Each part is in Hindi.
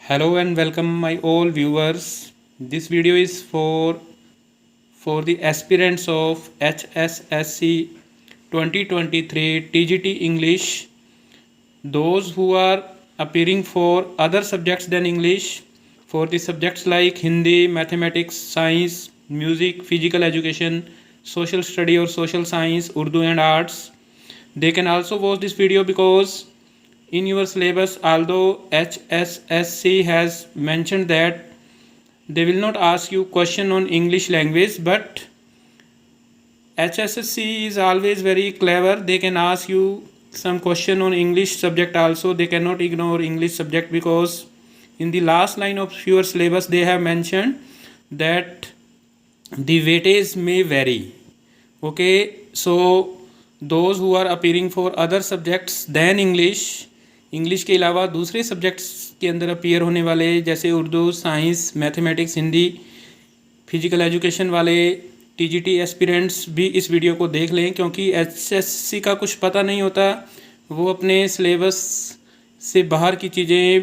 Hello and welcome my all viewers. This video is for the aspirants of HSSC 2023 TGT English, those who are appearing for other subjects than English, for the subjects like Hindi, mathematics, science, music, physical education, social study or social science, Urdu and arts. They can also watch this video because in your syllabus, although HSSC has mentioned that they will not ask you question on English language, but HSSC is always very clever. They can ask you some question on English subject also. They cannot ignore English subject because in the last line of your syllabus they have mentioned that the weightage may vary. Okay, so those who are appearing for other subjects than English के अलावा दूसरे सब्जेक्ट्स के अंदर अपीयर होने वाले जैसे Urdu, science, mathematics, Hindi, physical education वाले टीजीटी एस्पिरेंट्स भी इस वीडियो को देख लें, क्योंकि एचएससी का कुछ पता नहीं होता। वो अपने सिलेबस से बाहर की चीज़ें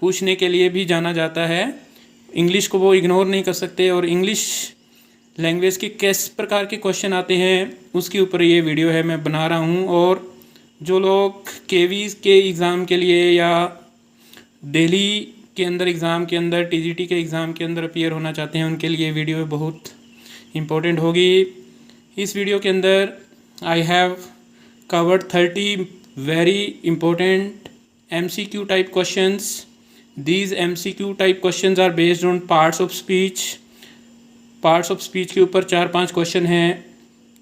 पूछने के लिए भी जाना जाता है। इंग्लिश को वो इग्नोर नहीं कर सकते और इंग्लिश लैंग्वेज के किस प्रकार के क्वेश्चन आते हैं उसके ऊपर ये वीडियो है मैं बना रहा हूँ। और जो लोग केवीज़ के एग्ज़ाम के लिए या दिल्ली के अंदर एग्ज़ाम के अंदर टीजीटी के एग्ज़ाम के अंदर अपीयर होना चाहते हैं उनके लिए वीडियो बहुत इम्पोर्टेंट होगी। इस वीडियो के अंदर I have covered 30 very important MCQ type questions. These MCQ type questions are based on parts of speech. Parts of speech के ऊपर 4-5 क्वेश्चन हैं,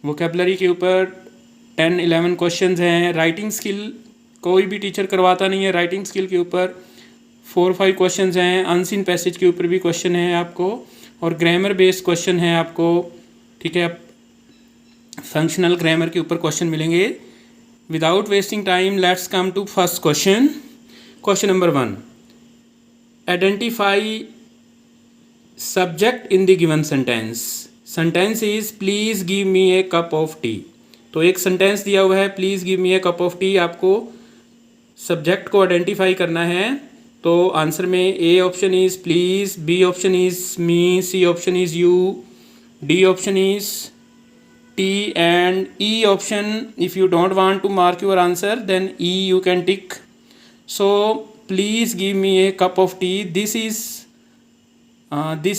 वोकेबलरी के ऊपर 10-11 क्वेश्चंस हैं, राइटिंग स्किल कोई भी टीचर करवाता नहीं है, राइटिंग स्किल के ऊपर 4-5 क्वेश्चंस हैं, अनसीन पैसेज के ऊपर भी क्वेश्चन है आपको, और ग्रामर बेस्ड क्वेश्चन है आपको। ठीक है, फंक्शनल ग्रामर के ऊपर क्वेश्चन मिलेंगे। Without wasting time let's come to first question. Question number 1, identify subject in the given sentence. Sentence is please give me a cup of tea. तो एक सेंटेंस दिया हुआ है, please give me a cup of tea. आपको सब्जेक्ट को आइडेंटिफाई करना है। तो आंसर में A option is please, B option is me, C option is you, D option is tea and E option if you don't want to mark your answer then E you can tick. So please give me a cup of tea, this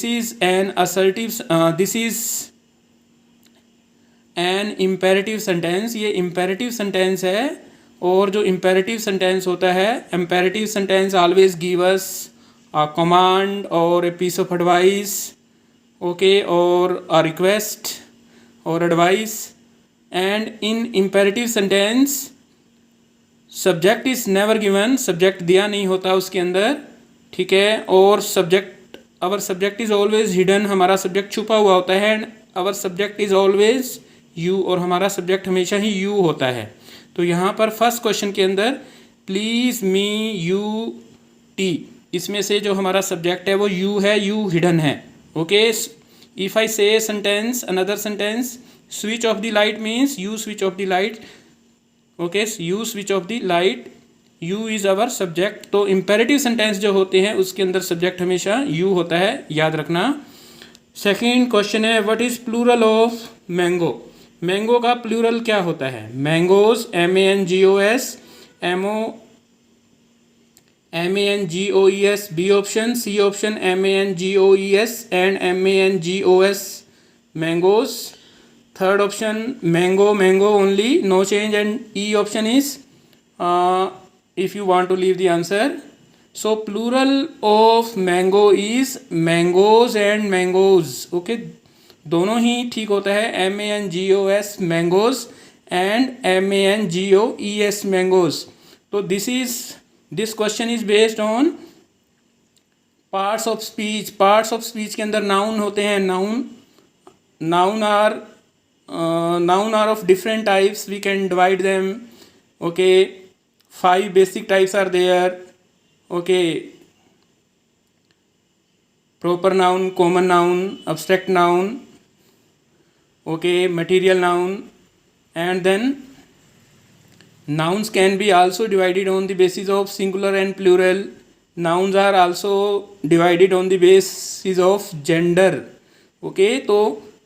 is an assertive, this is an imperative sentence. ये इम्पेरेटिव सेंटेंस है, और जो इम्पेरेटिव सेंटेंस होता है, imperative sentence always give us a command or a piece of advice, okay, or a request or advice. And in imperative sentence subject is never given, subject दिया नहीं होता उसके अंदर। ठीक है, और subject, our subject is always hidden, हमारा सब्जेक्ट छुपा हुआ होता है। And our subject is always you, और हमारा सब्जेक्ट हमेशा ही यू होता है। तो यहाँ पर फर्स्ट क्वेश्चन के अंदर प्लीज़ मी यू टी, इसमें से जो हमारा सब्जेक्ट है वो यू है, यू हिडन है। Okay, if I say sentence, another sentence, switch off the light means you switch off the light. Okay, you switch off the light, you is our subject. तो इम्पेरेटिव सेंटेंस जो होते हैं उसके अंदर सब्जेक्ट हमेशा यू होता है, याद रखना। सेकेंड क्वेश्चन है, what is plural of mango. Mango का प्लूरल क्या होता है? Mangoes, MANGOS, MANGOES, B option, C option MANGOES and MANGOS, mangoes. Third option mango, mango only, no change, and E option is if you want to leave the answer. So plural of mango is mangoes and mangoes. Okay, दोनों ही ठीक होता है, MANGOS mangoes and MANGOES mangoes. तो this question is based on parts of speech. Parts of speech के अंदर नाउन होते हैं, noun are of different types, we can divide them. Okay, 5 basic types are there. Okay, proper noun, common noun, abstract noun, okay, material noun, and then nouns can be also divided on the basis of singular and plural. nouns are also divided on the basis of gender. Okay तो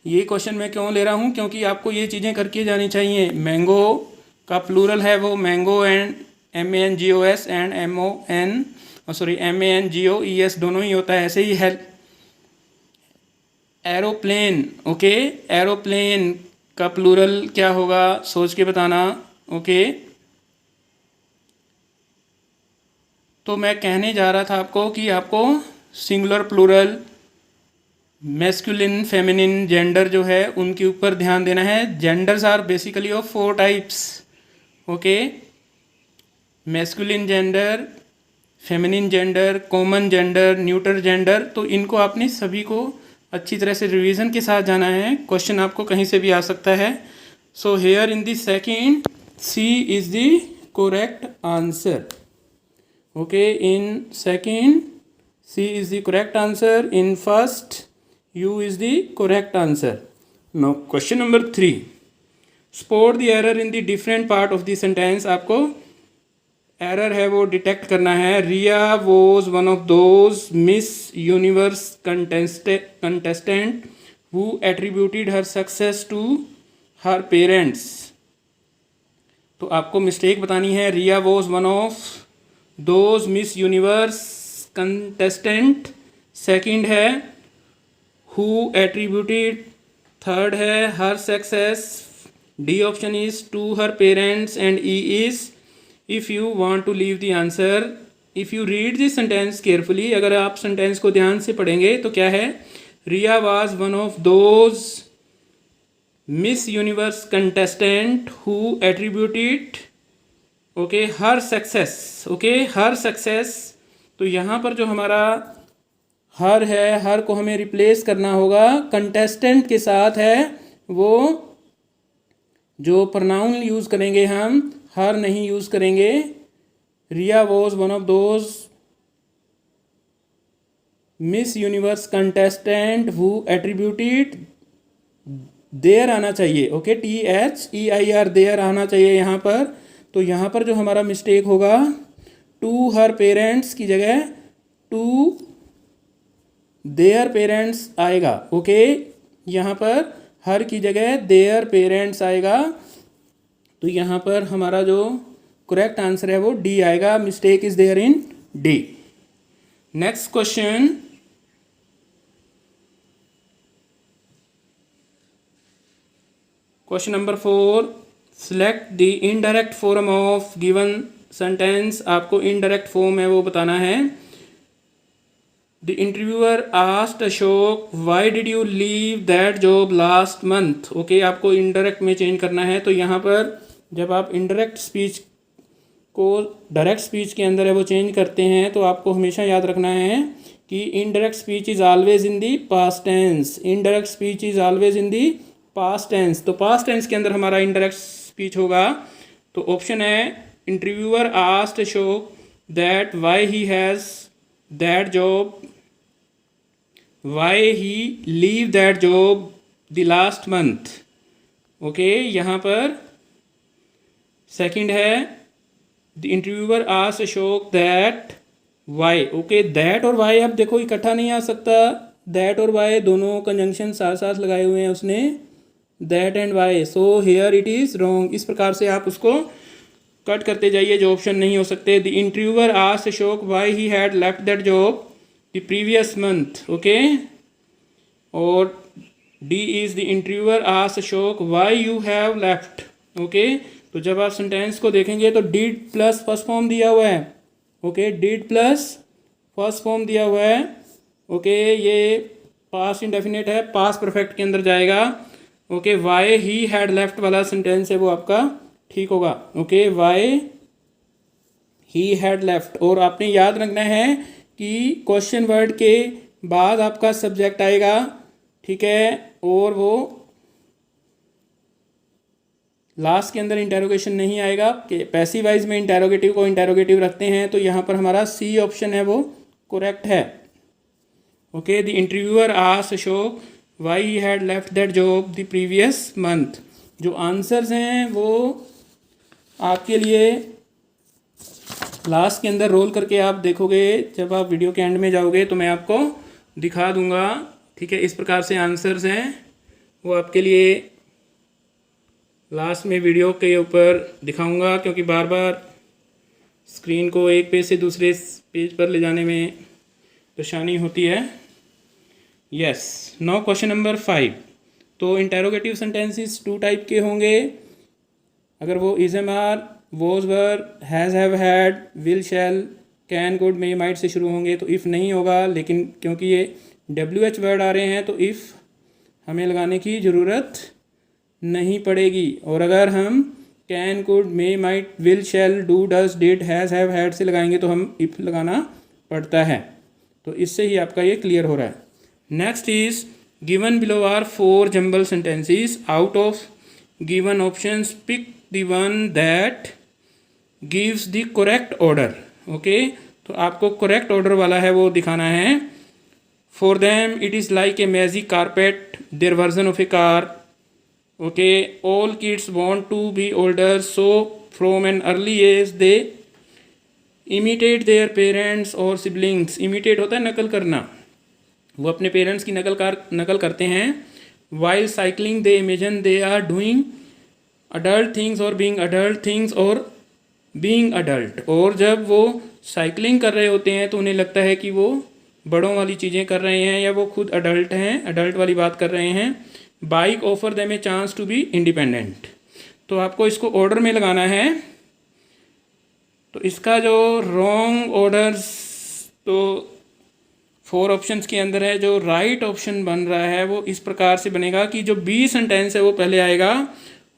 ये क्वेश्चन मैं क्यों ले रहा हूँ, क्योंकि आपको ये चीज़ें करके जानी चाहिए. मैंगो का प्लूरल है वो mango and MANGOS and MANGOES दोनों ही होता है. ऐसे ही है एरोप्लेन. ओके एरोप्लेन का प्लूरल क्या होगा, सोच के बताना. ओके तो मैं कहने जा रहा था आपको कि आपको singular plural masculine feminine gender जो है उनके ऊपर ध्यान देना है. Genders are basically of 4 types. Okay masculine gender, feminine gender, common gender, neutral gender. तो इनको आपने सभी को अच्छी तरह से रिवीजन के साथ जाना है. क्वेश्चन आपको कहीं से भी आ सकता है. So here in the second C is the correct answer. Okay in second C is the correct answer. In first U is the correct answer. Now question number 3. Spot the error in the different part of the sentence. आपको एरर है वो डिटेक्ट करना है. Riya was one of those Miss Universe contestant who attributed her success to her parents. तो आपको मिस्टेक बतानी है. Riya was one of those Miss Universe contestant. Second है हु एट्रीब्यूटेड. थर्ड है her success. D option is to her parents and E is. If you want to leave the answer, if you read the sentence carefully, अगर आप सेंटेंस को ध्यान से पढ़ेंगे तो क्या है, रिया was one of those Miss Universe contestant who attributed her success. her success. तो यहाँ पर जो हमारा हर है, हर को हमें रिप्लेस करना होगा कंटेस्टेंट के साथ है. वो जो प्रोनाउन यूज़ करेंगे हम हर नहीं यूज़ करेंगे. Riya was one of those Miss Universe contestant who attributed. Their आना चाहिए. ओके THEIR देयर आना चाहिए यहाँ पर. तो यहाँ पर जो हमारा मिस्टेक होगा टू हर पेरेंट्स की जगह टू देयर पेरेंट्स आएगा. ओके यहाँ पर हर की जगह देयर पेरेंट्स आएगा. तो यहाँ पर हमारा जो करेक्ट आंसर है वो डी आएगा. Mistake is there in D. Next question. Question number 4. Select the indirect form of given sentence. आपको इनडायरेक्ट फॉर्म है वो बताना है. The interviewer asked Ashok why did you leave that job last month. Okay आपको इनडायरेक्ट में चेंज करना है. तो यहाँ पर जब आप इनडायरेक्ट स्पीच को डायरेक्ट स्पीच के अंदर है वो चेंज करते हैं तो आपको हमेशा याद रखना है कि indirect speech is always in the past tense. Indirect speech is always in the past tense. तो पास्ट टेंस के अंदर हमारा इनडायरेक्ट स्पीच होगा. तो ऑप्शन है interviewer asked Ashok that why he has that job, why he leave that job the last month. Okay यहाँ पर सेकंड है the interviewer asked Ashok that why. Okay that और वाई अब देखो इकट्ठा नहीं आ सकता. दैट और वाई दोनों कंजंक्शन साथ साथ लगाए हुए हैं उसने, that and why. So here it is wrong. इस प्रकार से आप उसको कट करते जाइए जो ऑप्शन नहीं हो सकते. The interviewer asked Ashok why he had left that job the previous month. Okay और D is the interviewer asked Ashok why you have left. Okay तो जब आप सेंटेंस को देखेंगे तो डिड प्लस फर्स्ट फॉर्म दिया हुआ है. Okay did plus first form दिया हुआ है. ओके ये पास्ट इंडेफिनिट है, पास्ट परफेक्ट के अंदर जाएगा. Okay why he had left वाला सेंटेंस है वो आपका ठीक होगा. Okay why he had left. और आपने याद रखना है कि क्वेश्चन वर्ड के बाद आपका सब्जेक्ट आएगा. ठीक है और वो लास्ट के अंदर इंटेरोगेशन नहीं आएगा. कि पैसिवाइज में इंटेरोगेटिव को इंटेरोगेटिव रखते हैं. तो यहाँ पर हमारा सी ऑप्शन है वो करेक्ट है. Okay the interviewer asked Ashok why he had left that job the previous month. जो आंसर्स हैं वो आपके लिए लास्ट के अंदर रोल करके आप देखोगे, जब आप वीडियो के एंड में जाओगे तो मैं आपको दिखा दूंगा। ठीक है, इस प्रकार से आंसर्स हैं, वो आपके लिए लास्ट में वीडियो के ऊपर दिखाऊंगा, क्योंकि बार बार स्क्रीन को एक पेज से दूसरे पेज पर ले जाने में परेशानी होती है। Yes, now question number 5। तो इंटेरोगेटिव सेंटेंसेस 2 टाइप के होंगे। अगर वो is am are, was were, has have had, will shall, can, could, may, might से शुरू होंगे तो इफ़ नहीं होगा, लेकिन क्योंकि ये WH वर्ड आ रहे हैं तो इफ़ हमें लगाने की ज़रूरत नहीं पड़ेगी। और अगर हम can, could, may, might, will, shall, do, does, did, has, have, had से लगाएंगे तो हम इफ़ लगाना पड़ता है। तो इससे ही आपका ये क्लियर हो रहा है। Next is given below are 4 jumble sentences. Out of given options pick the one that gives the correct order. Okay, तो आपको करेक्ट ऑर्डर वाला है वो दिखाना है। For them it is like a magic carpet, their version of a car. Okay, all kids want to be older, so from an early age they imitate their parents और सिबलिंग्स। इमिटेट होता है नकल करना, वो अपने पेरेंट्स की नकल करते हैं। While cycling they imagine they are doing adult things और बीइंग अडल्ट थिंग्स और बीइंग अडल्ट। और जब वो साइकिलिंग कर रहे होते हैं तो उन्हें लगता है कि वो बड़ों वाली चीज़ें कर रहे हैं या वो खुद अडल्ट हैं, अडल्ट वाली बात कर रहे हैं। Bike offer them a chance to be independent. तो आपको इसको ऑर्डर में लगाना है। तो इसका जो रॉन्ग ऑर्डर्स तो 4 ऑप्शंस के अंदर है, जो राइट ऑप्शन बन रहा है वो इस प्रकार से बनेगा कि जो बी सेंटेंस है वो पहले आएगा।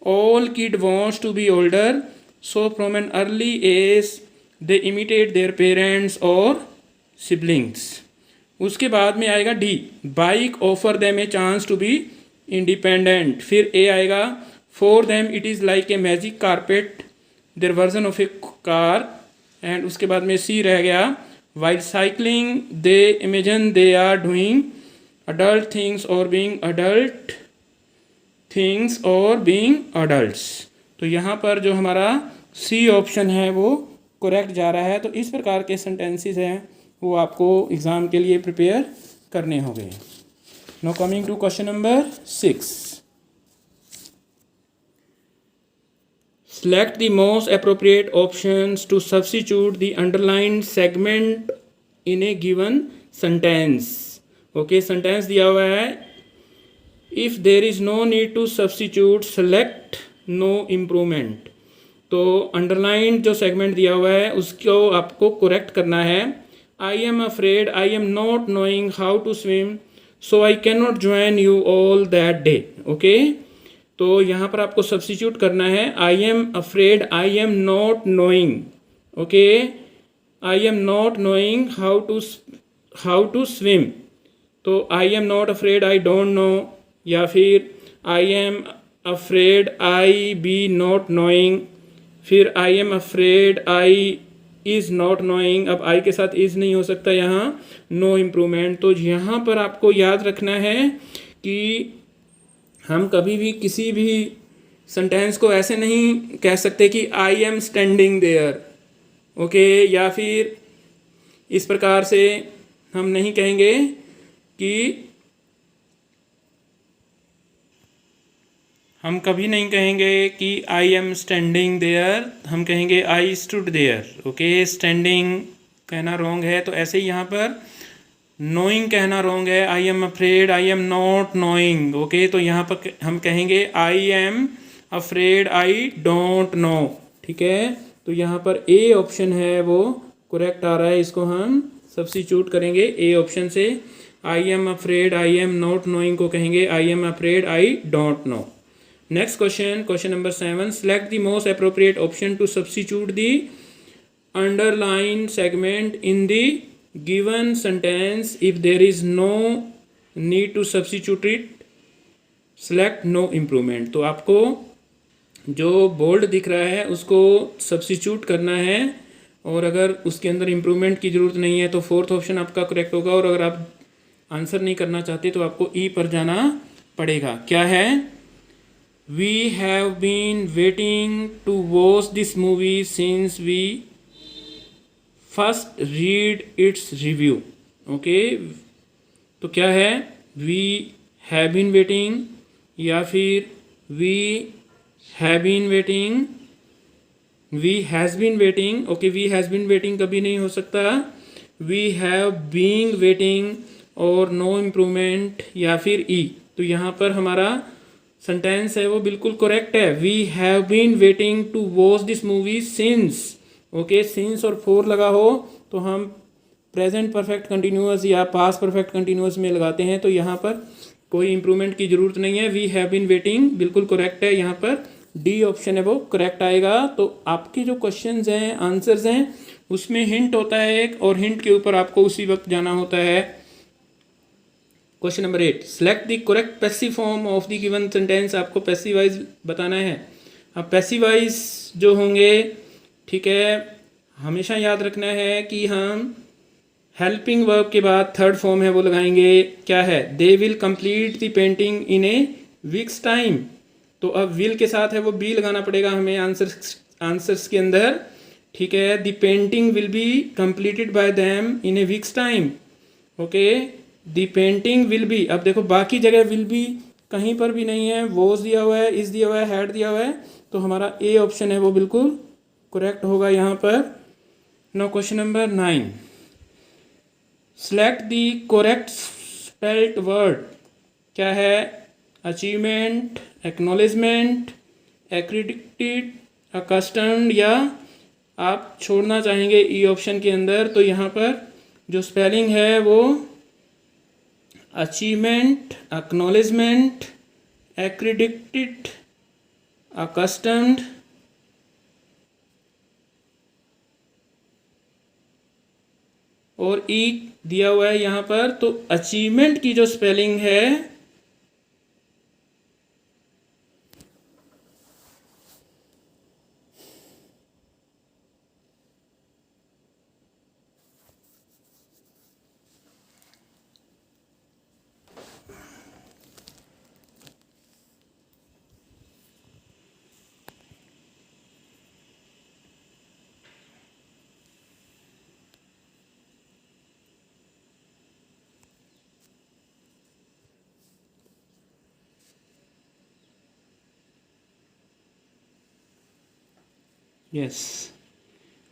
All kid wants to be older, so from an early age they imitate their parents और सिबलिंग्स। उसके बाद में आएगा D, bike offer them a chance to be independent. फिर ए आएगा, for them it is like a magic carpet, their version of a car. And उसके बाद में सी रह गया, while cycling they imagine they are doing adult things और बीइंग अडल्ट थिंग्स और बीइंग अडल्ट्स। तो यहाँ पर जो हमारा सी ऑप्शन है वो करेक्ट जा रहा है। तो इस प्रकार के सेंटेंसेस हैं वो आपको एग्ज़ाम के लिए प्रिपेयर करने होंगे। Now coming to question number 6। Select the most appropriate options to substitute the underlined segment in a given sentence. Okay, sentence दिया हुआ है, if there is no need to substitute, select no improvement। तो underlined जो segment दिया हुआ है उसको आपको correct करना है। I am afraid I am not knowing how to swim, so I cannot join you all that day। Okay, तो यहाँ पर आपको सब्स्टिट्यूट करना है, I am afraid I am not knowing. Okay, I am not knowing how to swim. तो I am not afraid I don't know, या फिर I am afraid I be not knowing, फिर I am afraid I is not knowing. अब आई के साथ इज़ नहीं हो सकता यहाँ, नो इम्प्रूवमेंट। तो यहाँ पर आपको याद रखना है कि हम कभी भी किसी भी सेंटेंस को ऐसे नहीं कह सकते कि I am standing there. Okay, या फिर इस प्रकार से हम नहीं कहेंगे कि हम कभी नहीं कहेंगे कि आई एम स्टैंडिंग देयर, हम कहेंगे I stood there. Okay, standing कहना रॉन्ग है, तो ऐसे ही यहाँ पर नोइंग कहना रॉन्ग है। I am afraid I am not knowing. Okay, तो यहाँ पर हम कहेंगे I am afraid I don't no. ठीक है, तो यहाँ पर ए ऑप्शन है वो करेक्ट आ रहा है, इसको हम सब्स्टिट्यूट करेंगे ए ऑप्शन से। I am afraid I am not knowing को कहेंगे I am afraid I don't know. Next question, question number 7। Select the most appropriate option to substitute the underline segment in the given sentence। if there is no need to substitute it, select no improvement। तो आपको जो बोल्ड दिख रहा है उसको सब्स्टिट्यूट करना है, और अगर उसके अंदर इम्प्रूवमेंट की ज़रूरत नहीं है तो 4th ऑप्शन आपका करेक्ट होगा। और अगर आप आंसर नहीं करना चाहते तो आपको ई पर जाना पड़ेगा। क्या है, we have been waiting to watch this movie since we first read its review. Okay, तो क्या है, वी हैव बीन वेटिंग या फिर we have been waiting, we has been waiting. Okay, we has been waiting कभी नहीं हो सकता, वी हैव बीइंग वेटिंग और नो इम्प्रूवमेंट या फिर ई। तो यहाँ पर हमारा सेंटेंस है वो बिल्कुल करेक्ट है, we have been waiting to watch this movie since. Okay, since और फोर लगा हो तो हम प्रेजेंट परफेक्ट कंटिन्यूअस या पास्ट परफेक्ट कंटिन्यूअस में लगाते हैं, तो यहाँ पर कोई इंप्रूवमेंट की ज़रूरत नहीं है, वी हैव बीन वेटिंग बिल्कुल करेक्ट है। यहाँ पर डी ऑप्शन है वो करेक्ट आएगा। तो आपके जो क्वेश्चंस हैं, आंसर्स हैं, उसमें हिंट होता है एक, और हिंट के ऊपर आपको उसी वक्त जाना होता है। Question number 8, select the correct passive form of the given sentence. आपको पैसिव वाइज बताना है। अब पैसिव वाइज जो होंगे, ठीक है, हमेशा याद रखना है कि हम हेल्पिंग वर्ब के बाद थर्ड फॉर्म है वो लगाएंगे। क्या है, they will complete the painting in A weeks time. तो अब विल के साथ है वो बी लगाना पड़ेगा हमें आंसर्स के अंदर। ठीक है, the painting will be completed by them in A weeks time. Okay, the painting will be, अब देखो बाकी जगह विल बी कहीं पर भी नहीं है, वॉज दिया हुआ है, इज दिया हुआ है, हैड दिया हुआ है, तो हमारा ए ऑप्शन है वो बिल्कुल करेक्ट होगा यहाँ पर। Now question number 9, select the correct spelled word. क्या है, अचीवमेंट, एक्नॉलेजमेंट, एक्रेडिटेड, अकस्टम्ड, या आप छोड़ना चाहेंगे ई ऑप्शन के अंदर। तो यहाँ पर जो स्पेलिंग है वो अचीवमेंट, एक्नॉलेजमेंट, एक्रेडिटेड, अकस्टम्ड और ई दिया हुआ है यहाँ पर। तो अचीवमेंट की जो स्पेलिंग है यस,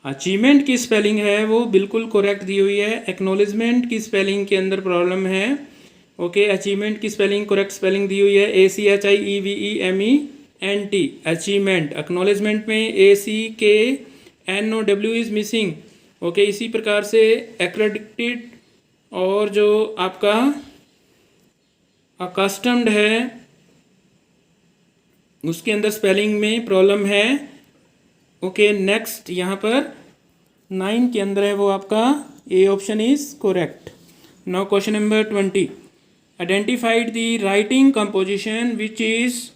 अचीवमेंट की स्पेलिंग है वो बिल्कुल करेक्ट दी हुई है। एक्नॉलेजमेंट की स्पेलिंग के अंदर प्रॉब्लम है। ओके, अचीवमेंट की स्पेलिंग करेक्ट स्पेलिंग दी हुई है, ACHIEVEMENT, अचीवमेंट। एक्नॉलेजमेंट में ACKNOW इज मिसिंग। ओके, इसी प्रकार से एक्रेडिटेड और जो आपका अकस्टम्ड है उसके अंदर स्पेलिंग में प्रॉब्लम है। ओके, नेक्स्ट यहाँ पर 9 के अंदर है वो आपका A option is correct. Now question number 20, identified the writing composition which is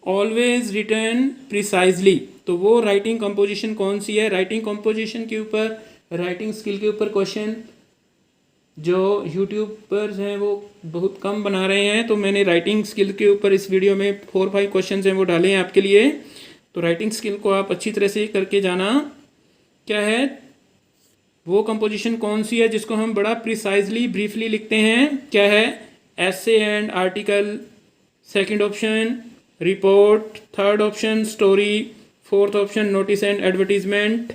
always written precisely. तो वो राइटिंग कंपोजिशन कौन सी है। राइटिंग कंपोजिशन के ऊपर, राइटिंग स्किल के ऊपर क्वेश्चन जो यूट्यूबर्स हैं वो बहुत कम बना रहे हैं, तो मैंने राइटिंग स्किल के ऊपर इस वीडियो में 4-5 क्वेश्चन हैं वो डाले हैं आपके लिए। तो राइटिंग स्किल को आप अच्छी तरह से करके जाना। क्या है, वो कंपोजिशन कौन सी है जिसको हम बड़ा प्रिसाइजली ब्रीफली लिखते हैं। क्या है, essay and article, second option report, third option story, fourth option notice and advertisement,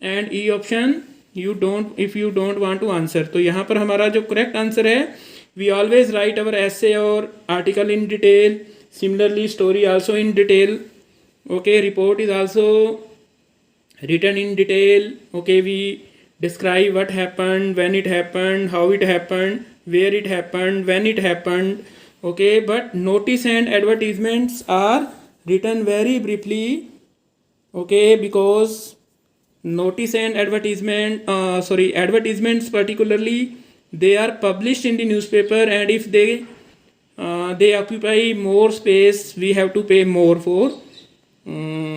and E option you don't, if you don't want to answer. तो यहाँ पर हमारा जो करेक्ट आंसर है, we always write our essay और article in detail, similarly story also in detail. Okay, report is also written in detail. Okay, we describe what happened, when it happened, how it happened, where it happened, when it happened. Okay, but notice and advertisements are written very briefly. Okay, because notice and advertisements particularly, they are published in the newspaper, and if they occupy more space, we have to pay more for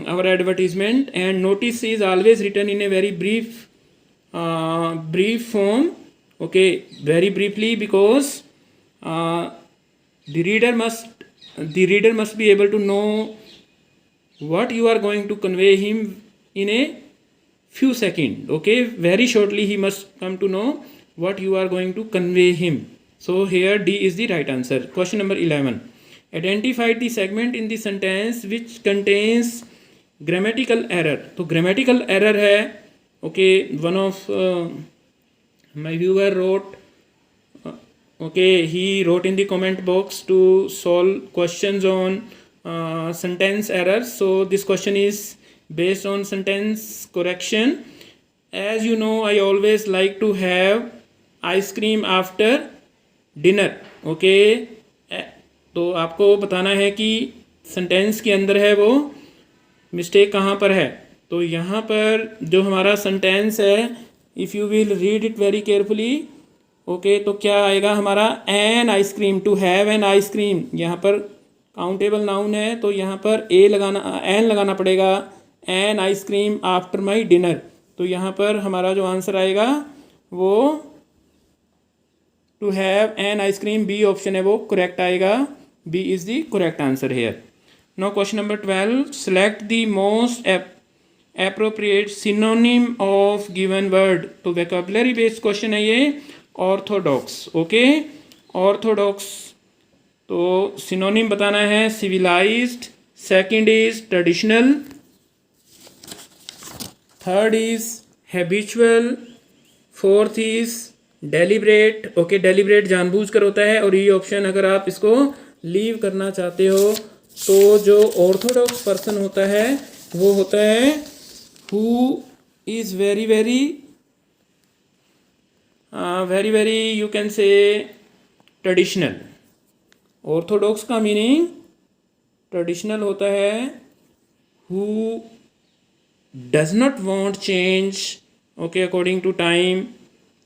our advertisement. And notice is always written in a very brief form. Okay, very briefly, because the reader must be able to know what you are going to convey him in a few seconds. Okay, very shortly he must come to know what you are going to convey him. So here D is the right answer. Question number 11. Identify the segment in the sentence which contains grammatical error. तो grammatical error है, okay, one of my viewer wrote, okay, he wrote in the comment box to solve questions on sentence errors. So this question is based on sentence correction. As you know, I always like to have ice cream after dinner. Okay, तो आपको बताना है कि सेंटेंस के अंदर है वो मिस्टेक कहाँ पर है. तो यहाँ पर जो हमारा सेंटेंस है, if you will read it very carefully, okay, तो क्या आएगा हमारा an ice cream, to have an ice cream. यहाँ पर काउंटेबल नाउन है तो यहाँ पर एन लगाना पड़ेगा. An ice cream after my dinner. तो यहाँ पर हमारा जो आंसर आएगा वो to have an ice cream, B option है वो करेक्ट आएगा. B is the correct answer here. Now question number 12. Select the most appropriate synonym of given word. तो वोकैबुलरी बेस्ड क्वेश्चन है ये. Orthodox, okay, orthodox. तो सिनोनिम बताना है civilised, second is traditional, third is habitual, fourth is deliberate. Okay, deliberate जानबूझकर होता है. और ये ऑप्शन अगर आप इसको लीव करना चाहते हो तो जो ऑर्थोडॉक्स पर्सन होता है वो होता है who is very very you can say traditional. Orthodox का मीनिंग ट्रेडिशनल होता है who does not want change, okay, according to time.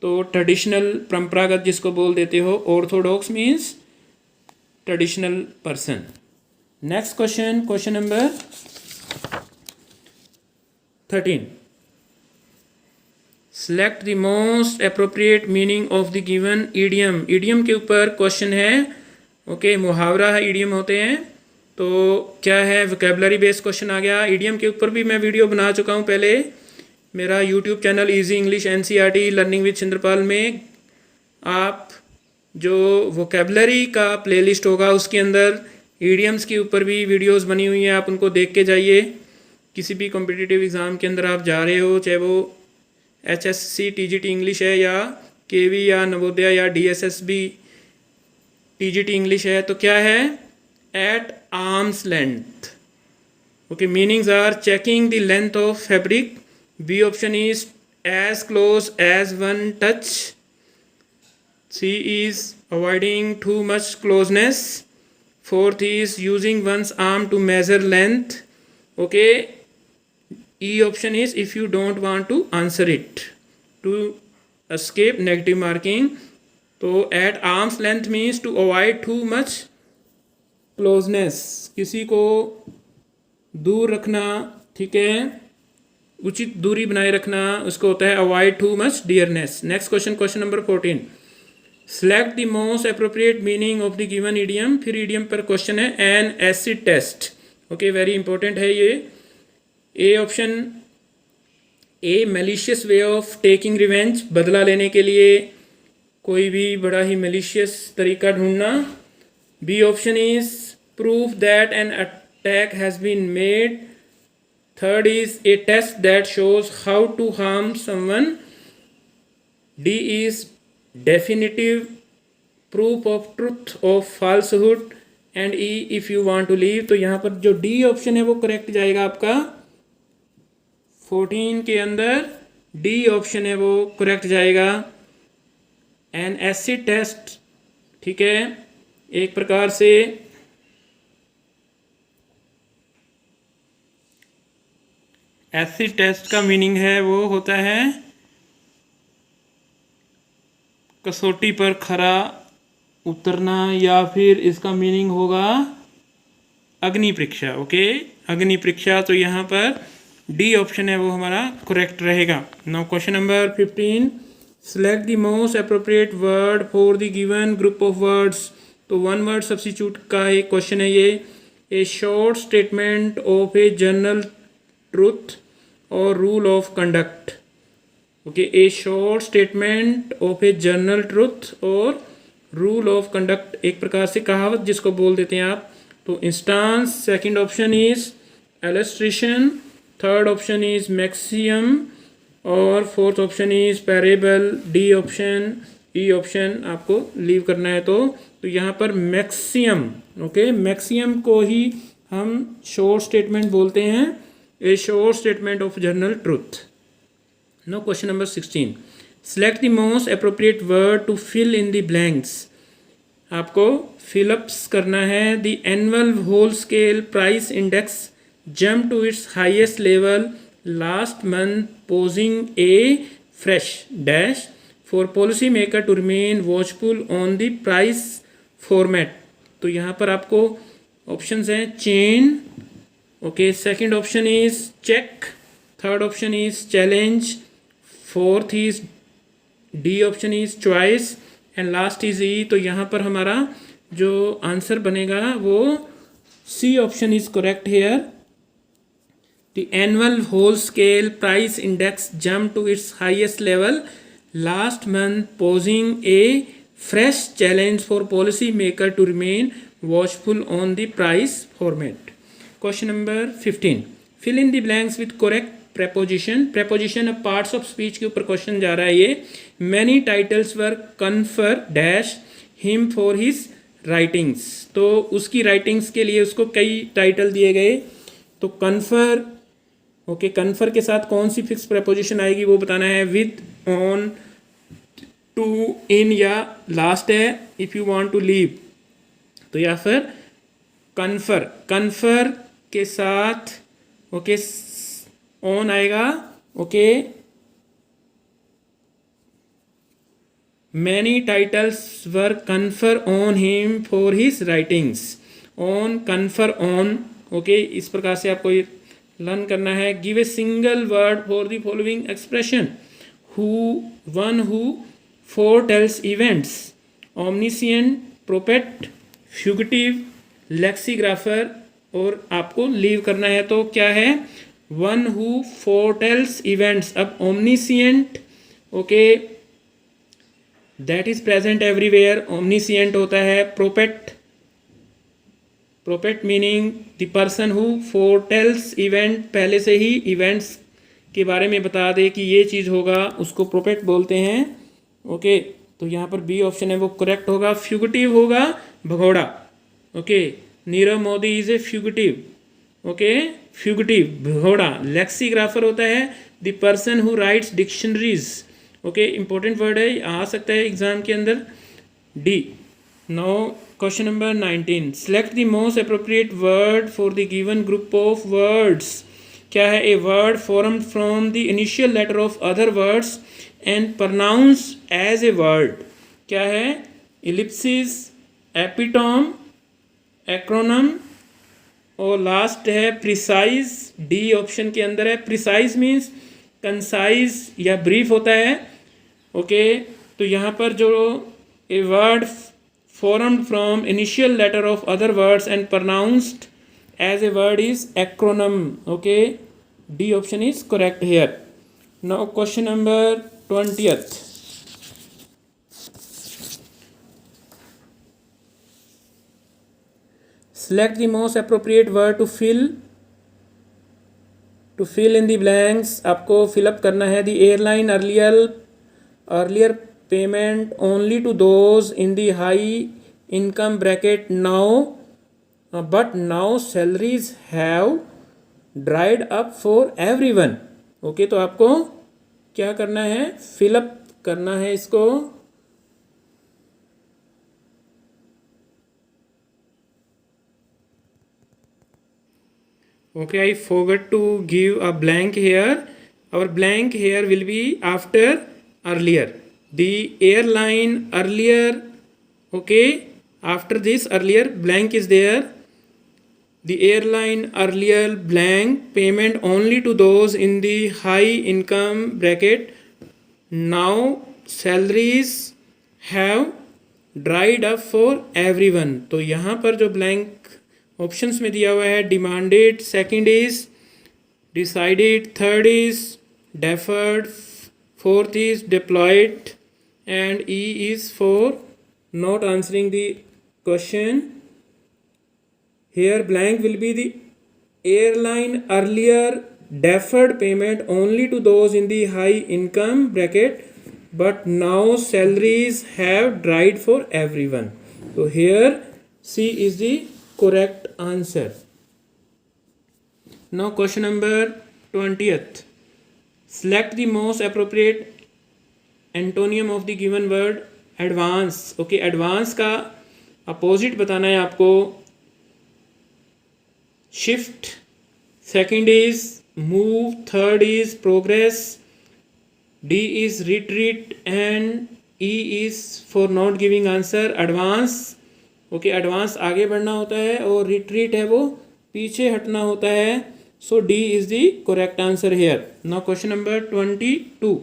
तो ट्रेडिशनल, परंपरागत जिसको बोल देते हो. Orthodox means traditional person. Next question, question number 13. Select the most appropriate meaning of the given idiom. Idiom के ऊपर क्वेश्चन है. ओके, मुहावरा है, ईडियम होते हैं. तो क्या है, वोकैबुलरी बेस्ड क्वेश्चन आ गया. ईडियम के ऊपर भी मैं वीडियो बना चुका हूँ पहले. मेरा YouTube channel easy English NCERT learning with Chandrapal में आप जो वोकैबुलरी का प्लेलिस्ट होगा उसके अंदर ईडियम्स के ऊपर भी वीडियोस बनी हुई हैं. आप उनको देख के जाइए. किसी भी कॉम्पिटिटिव एग्ज़ाम के अंदर आप जा रहे हो, चाहे वो HSC TGT इंग्लिश है या KV या नवोदय या DSSB TGT इंग्लिश है, तो क्या है, at arm's length. Okay, meanings are checking the length of fabric. B option is as close as one touch. C is avoiding too much closeness. Fourth is using one's arm to measure length. Okay, E option is if you don't want to answer it to escape negative marking. तो at arm's length means to avoid too much closeness, किसी को दूर रखना, ठीक है, उचित दूरी बनाए रखना, उसको होता है avoid too much dearness. Next question, question number 14. Select the most appropriate meaning of the given idiom. फिर इडियम पर क्वेश्चन है an acid test. Okay, very important है ये. A option, a malicious way of taking revenge, बदला लेने के लिए कोई भी बड़ा ही मैलिशियस तरीका ढूंढना. B option is proof that an attack has been made. Third is a test that shows how to harm someone. D is definitive proof of truth of falsehood. And E if you want to leave. तो यहाँ पर जो डी ऑप्शन है वो करेक्ट जाएगा आपका. 14 के अंदर डी ऑप्शन है वो करेक्ट जाएगा. एन एसिड टेस्ट, ठीक है, एक प्रकार से एसिड टेस्ट का मीनिंग है वो होता है कसौटी पर खरा उतरना, या फिर इसका मीनिंग होगा अग्नि परीक्षा. ओके, अग्नि परीक्षा. तो यहाँ पर डी ऑप्शन है वो हमारा करेक्ट रहेगा. Now question number 15. Select the most appropriate word for the given group of words. तो वन वर्ड सब्स्टिट्यूट का एक क्वेश्चन है ये. A short statement of a general truth or rule of conduct. Okay, a short statement of a general truth or rule of conduct, एक प्रकार से कहावत जिसको बोल देते हैं आप. तो instance, second option is illustration, third option is maxim और fourth option is parable. D option, E option आपको लीव करना है. तो यहाँ पर मैक्सियम. ओके, मैक्सियम को ही हम शॉर्ट स्टेटमेंट बोलते हैं, A short statement of general truth. No, question number 16. Select the most appropriate word to fill in the blanks. आपको फिलअप्स करना है. The annual whole scale price index jump to its highest level last month, posing a fresh dash for policy maker to remain watchful on the price format. तो यहाँ पर आपको ऑप्शंस हैं chain. Okay, second option is check, third option is challenge, fourth is D option is choice and last is E. तो यहाँ पर हमारा जो आंसर बनेगा वो C option is correct here. The annual whole scale price index jumped to its highest level last month, posing a fresh challenge for policy maker to remain watchful on the price format. Question number 15. Fill in the blanks with correct preposition. Preposition of parts of speech के ऊपर क्वेश्चन जा रहा है ये. Many titles were confer dash him for his writings. तो उसकी राइटिंग्स के लिए उसको कई टाइटल दिए गए. तो कन्फर, ओके, कन्फर के साथ कौन सी फिक्स प्रेपोजिशन आएगी वो बताना है. विद, ऑन, टू, इन या लास्ट है if you want to leave. तो या फिर कन्फर, कन्फर के साथ ओके ऑन आएगा. Okay, many titles were confer on him for his writings. On, confer on. Okay, इस प्रकार से आपको लर्न करना है. Give a single word for the following expression. Who, one who foretells events, omniscient, prophet, fugitive, lexicographer. और आपको लीव करना है. तो क्या है? One who foretells events. अब ओमनिसिएंट, okay, that is present everywhere, omniscient होता है. Prophet, prophet meaning the person who foretells event, पहले से ही इवेंट्स के बारे में बता दे कि ये चीज़ होगा, उसको प्रोपेट बोलते हैं. ओके, तो यहाँ पर बी ऑप्शन है वो करेक्ट होगा. फ्यूगिटिव होगा भगोड़ा. Okay, Nirav Modi is a fugitive. Okay, fugitive भगोड़ा. लेक्सिग्राफर होता है the person who writes dictionaries. Okay, important word है, आ सकता है एग्जाम के अंदर. D. Now question number 19. Select the most appropriate word for the given group of words. क्या है? A word formed from the initial letter of other words and pronounced as a word. क्या है? ellipsis, epitome, acronym और लास्ट है precise. डी ऑप्शन के अंदर है. precise means concise या brief होता है. ओके, तो यहाँ पर जो a word formed from initial letter of other words and pronounced as a word is acronym. Okay, D option is correct here. Now question number 20th. Select the most appropriate word to fill in the blanks. आपको fill up करना है. The airline earlier payment only to those in the high income bracket now, but now salaries have dried up for everyone. Okay, तो आपको क्या करना है? फिलअप करना है इसको. Okay, I forgot to give a blank here. Our blank here will be after earlier. The airline earlier, okay, after this earlier blank is there. The airline earlier blank payment only to those in the high income bracket. Now salaries have dried up for everyone. तो यहाँ पर जो blank ऑप्शंस में दिया हुआ है, demanded, second is decided, third is deferred, fourth is deployed, and E is for not answering the question. Here blank will be the airline earlier deferred payment only to those in the high income bracket, but now salaries have dried for everyone. So here C is the correct answer. Now question number 20th. Select the most appropriate antonym of the given word advance. Okay, advance का अपोजिट बताना है आपको. Shift, second is move, third is progress, D is retreat and E is for not giving answer. Advance, okay, advance आगे बढ़ना होता है और रिट्रीट है वो पीछे हटना होता है. So D is the correct answer here. Now question number 22.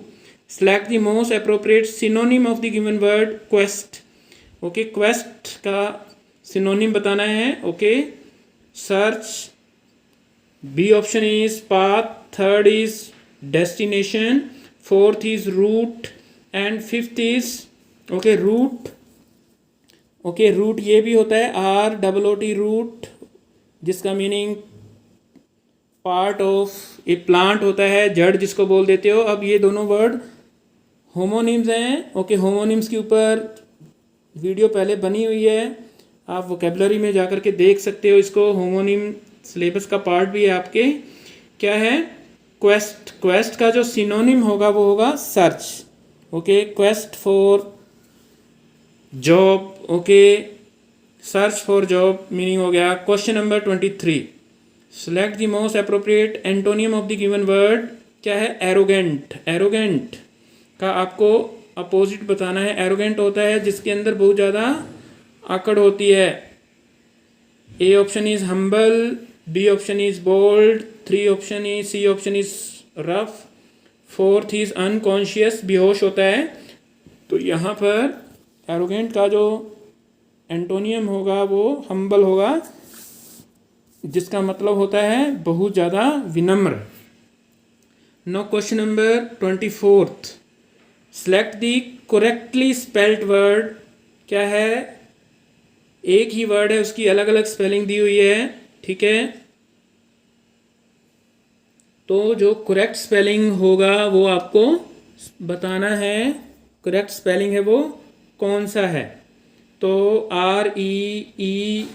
Select the most appropriate synonym of the given word quest. Okay, quest का synonym बताना है. Okay, search. B option is path, third is destination, fourth is route, and fifth is okay route. Okay, route ये भी होता है ROOT root, जिसका meaning part of A plant होता है, जड़ जिसको बोल देते हो. अब ये दोनों वर्ड होमोनिम्स हैं. ओके, होमोनिम्स के ऊपर वीडियो पहले बनी हुई है, आप वोकेबलरी में जाकर के देख सकते हो इसको. होमोनिम सिलेबस का पार्ट भी है आपके. क्या है? क्वेस्ट. क्वेस्ट का जो सिनोनिम होगा वो होगा search. Okay, quest for job. Okay, search for job meaning हो गया. Question number 23. Select the most appropriate antonym of the given word. क्या है? एरोगेंट. एरोगेंट का आपको अपोजिट बताना है. एरोगेंट होता है जिसके अंदर बहुत ज़्यादा आकड़ होती है. A option is humble, B option is bold, C option is rough, fourth is unconscious, बेहोश होता है. तो यहाँ पर एरोगेंट का जो एंटोनियम होगा वो हम्बल होगा, जिसका मतलब होता है बहुत ज़्यादा विनम्र. No question number 24. Select the correctly spelled word. क्या है? एक ही वर्ड है, उसकी अलग अलग स्पेलिंग दी हुई है. ठीक है, तो जो करेक्ट स्पेलिंग होगा वो आपको बताना है. करेक्ट स्पेलिंग है वो कौन सा है? तो RECIET,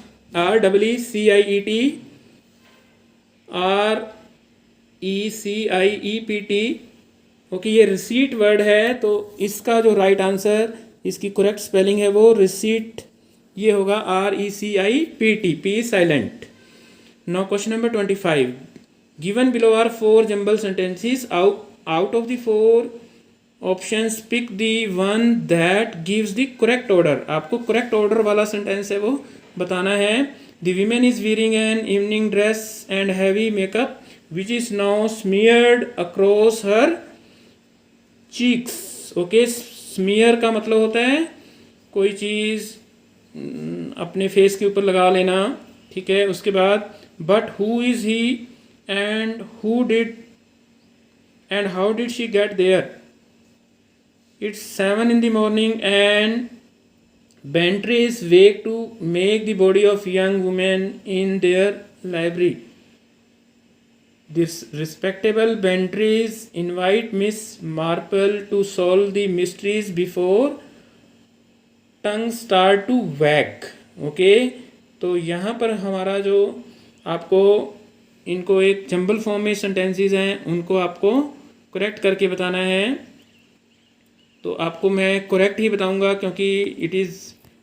RECIEPT. ओके, ये रिसीट वर्ड है, तो इसका जो राइट आंसर, इसकी करेक्ट स्पेलिंग है वो रिसीट. ये होगा RECIPT, P silent. Now question number 25. Given below are 4 jumble sentences. Out of the 4 options pick the one that gives the correct order. आपको करेक्ट ऑर्डर वाला सेंटेंस है वो बताना है. The women is wearing an evening dress and heavy makeup which is now smeared across her cheeks. Okay, smear का मतलब होता है कोई चीज़ अपने फेस के ऊपर लगा लेना. ठीक है, उसके बाद but who is he and who did and how did she get there. It's 7 in the morning and Bantry is wake to make the body of young women in their library. This respectable Bantries invite Miss Marple to solve the mysteries before tongue start to wag. Okay, तो यहाँ पर हमारा जो आपको इनको एक जंबल फॉर्म में सेंटेंसेस हैं उनको आपको करेक्ट करके बताना है. तो आपको मैं करेक्ट ही बताऊंगा क्योंकि it is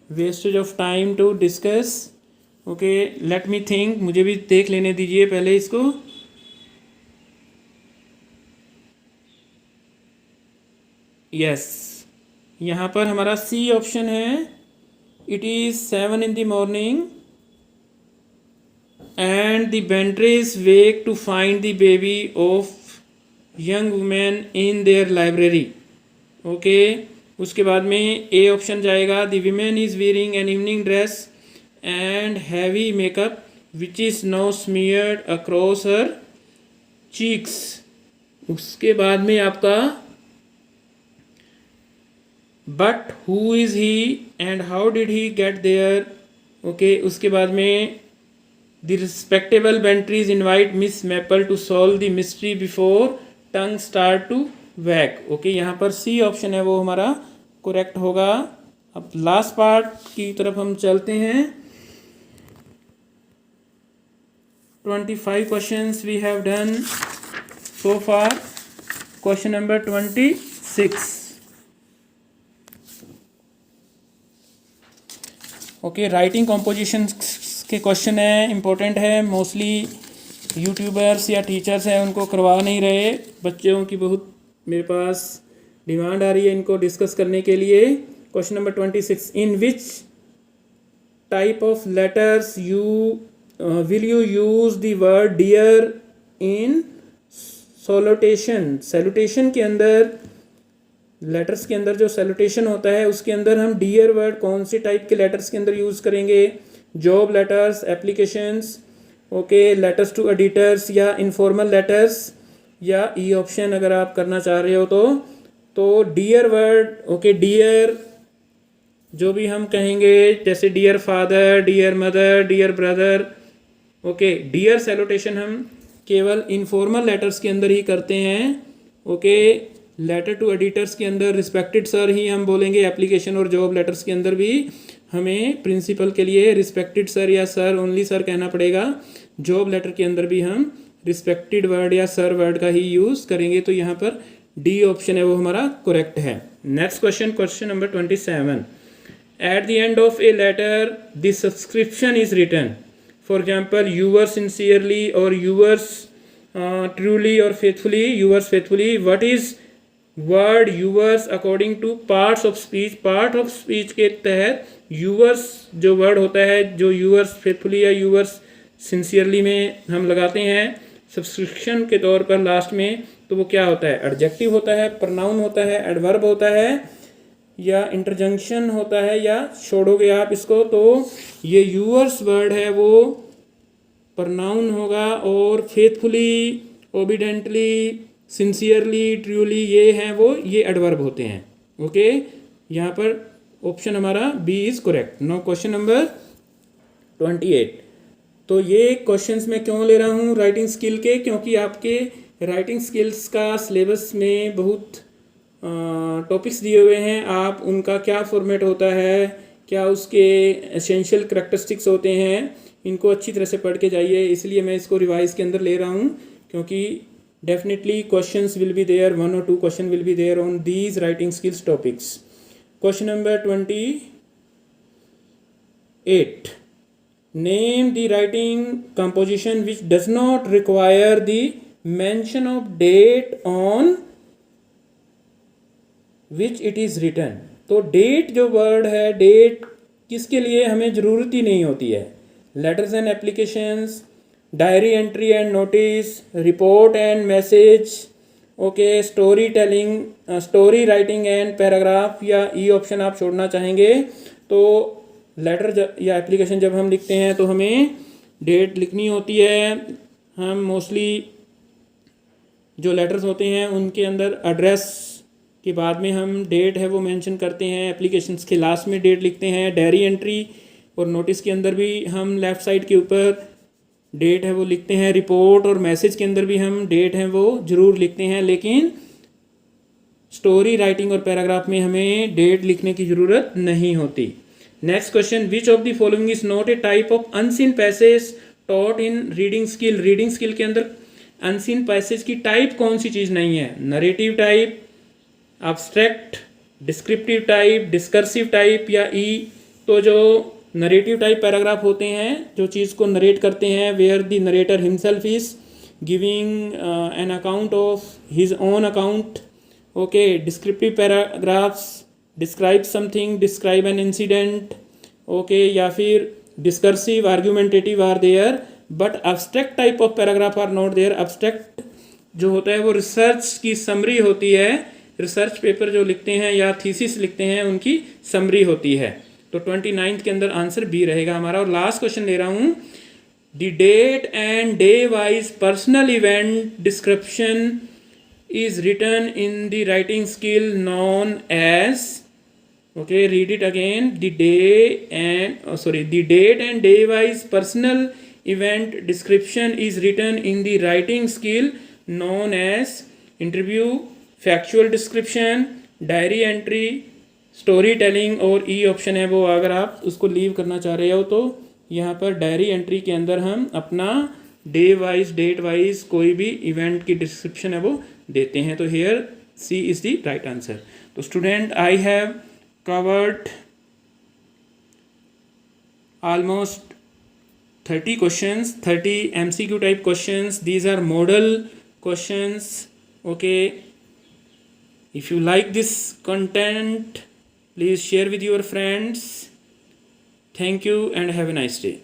wastage of time to discuss. Okay, let me think, मुझे भी देख लेने दीजिए पहले इसको. यस, यहाँ पर हमारा सी ऑप्शन है. It is 7 in the morning and the Bantries wake to find the baby of young women in their library. Okay, उसके बाद में ए ऑप्शन जाएगा. The women is wearing an evening dress and heavy makeup which is now smeared across her cheeks, उसके बाद में आपका but who is he and how did he get there, okay. उसके बाद में the respectable Bantrys invite Miss Marple to solve the mystery before tongue start to wag, okay. यहाँ पर सी ऑप्शन है वो हमारा करेक्ट होगा। अब लास्ट पार्ट की तरफ हम चलते हैं। 25 questions we have done so far. Question number 26. Okay, writing composition के क्वेश्चन है, इम्पोर्टेंट है। मोस्टली यूट्यूबर्स या टीचर्स हैं उनको करवा नहीं रहे, बच्चों की बहुत मेरे पास डिमांड आ रही है इनको डिस्कस करने के लिए। Question number 26, in which type of letters you will you use the word dear in salutation. Salutation के अंदर, लेटर्स के अंदर जो सैल्यूटेशन होता है उसके अंदर हम डियर वर्ड कौन से टाइप के लेटर्स के अंदर यूज़ करेंगे? Job letters, applications, okay, letters to editors या इनफॉर्मल लेटर्स, या ई ऑप्शन अगर आप करना चाह रहे हो तो डियर वर्ड, ओके, डियर जो भी हम कहेंगे जैसे dear father, dear mother, dear brother, okay. Dear salutation हम केवल इनफॉर्मल लेटर्स के अंदर ही करते हैं, ओके। लेटर टू एडिटर्स के अंदर रिस्पेक्टेड सर ही हम बोलेंगे। एप्लीकेशन और जॉब लेटर्स के अंदर भी हमें प्रिंसिपल के लिए रिस्पेक्टेड सर या सर, ओनली सर कहना पड़ेगा। जॉब लेटर के अंदर भी हम रिस्पेक्टेड वर्ड या सर वर्ड का ही यूज़ करेंगे। तो यहाँ पर डी ऑप्शन है वो हमारा करेक्ट है। Next question, question number 27, at the end of a letter the subscription is written, for example yours sincerely और यूअर्स ट्रूली और faithfully, yours faithfully. What is word yours according to parts of speech? Part of speech के तहत यूअर्स जो वर्ड होता है, जो यूअर्स फेथफुली या यूअर्स सिंसियरली में हम लगाते हैं सब्सक्रिप्शन के तौर पर लास्ट में, तो वो क्या होता है? एडजेक्टिव होता है, प्रनाउन होता है, एडवर्ब होता है, या इंटरजंक्शन होता है, या छोड़ोगे आप इसको तो ये यूअर्स वर्ड है वो प्रनाउन होगा, और फेथफुली, ओबीडेंटली, सिंसियरली, ट्रूली ये हैं वो ये एडवर्ब होते हैं, ओके। यहाँ पर ऑप्शन हमारा B is correct. No question number 28। तो ये क्वेश्चंस मैं क्यों ले रहा हूँ राइटिंग स्किल के? क्योंकि आपके राइटिंग स्किल्स का सिलेबस में बहुत टॉपिक्स दिए हुए हैं। आप उनका क्या फॉर्मेट होता है, क्या उसके एसेंशियल करैक्टरिस्टिक्स होते हैं, इनको अच्छी तरह से पढ़ के जाइए। इसलिए मैं इसको रिवाइज के अंदर ले रहा हूँ, क्योंकि definitely questions will be there, 1 or 2 question will be there on these writing skills topics. Question number 28, name the writing composition which does not require the mention of date on which it is written. तो डेट जो वर्ड है, डेट किसके लिए हमें ज़रूरत ही नहीं होती है? Letters and applications, diary entry and notice, report and message, okay, story telling, story writing and paragraph, या ई ऑप्शन आप छोड़ना चाहेंगे। तो लेटर या एप्लीकेशन जब हम लिखते हैं तो हमें डेट लिखनी होती है। हम मोस्टली जो लेटर्स होते हैं उनके अंदर एड्रेस के बाद में हम डेट है वो मेंशन करते हैं, एप्लीकेशंस के लास्ट में डेट लिखते हैं। डायरी एंट्री और नोटिस के अंदर भी हम लेफ़्ट साइड के ऊपर डेट है वो लिखते हैं। रिपोर्ट और मैसेज के अंदर भी हम डेट है वो ज़रूर लिखते हैं, लेकिन स्टोरी राइटिंग और पैराग्राफ में हमें डेट लिखने की ज़रूरत नहीं होती। Next question, which of the following is not a type of unseen passage taught in reading skill? Reading skill के अंदर अनसीन पैसेज की टाइप कौन सी चीज़ नहीं है? Narrative type, abstract, descriptive type, discursive type, या ई? तो जो नरेटिव टाइप पैराग्राफ होते हैं, जो चीज़ को नरेट करते हैं, where the narrator himself is giving an account of his own account, okay. Descriptive paragraphs describe something, describe an incident, okay, या फिर discursive, argumentative are there, but abstract type of paragraph are not there. Abstract जो होता है वो रिसर्च की समरी होती है, रिसर्च पेपर जो लिखते हैं या थीसिस लिखते हैं उनकी समरी होती है। तो 29 के अंदर आंसर बी रहेगा हमारा। और लास्ट क्वेश्चन ले रहा हूँ, The date and day wise personal event description is written in the writing skill known as, okay, read it again, the date and day wise personal event description is written in the writing skill known as interview, factual description, diary entry, story telling, और ई ऑप्शन है वो अगर आप उसको लीव करना चाह रहे हो तो यहाँ पर डायरी एंट्री के अंदर हम अपना डे वाइज डेट वाइज कोई भी इवेंट की डिस्क्रिप्शन है वो देते हैं. तो here C is the right answer. तो student I have covered almost 30 questions, 30 MCQ type questions. These are model questions. Okay, if you like this content, please share with your friends. Thank you and have a nice day.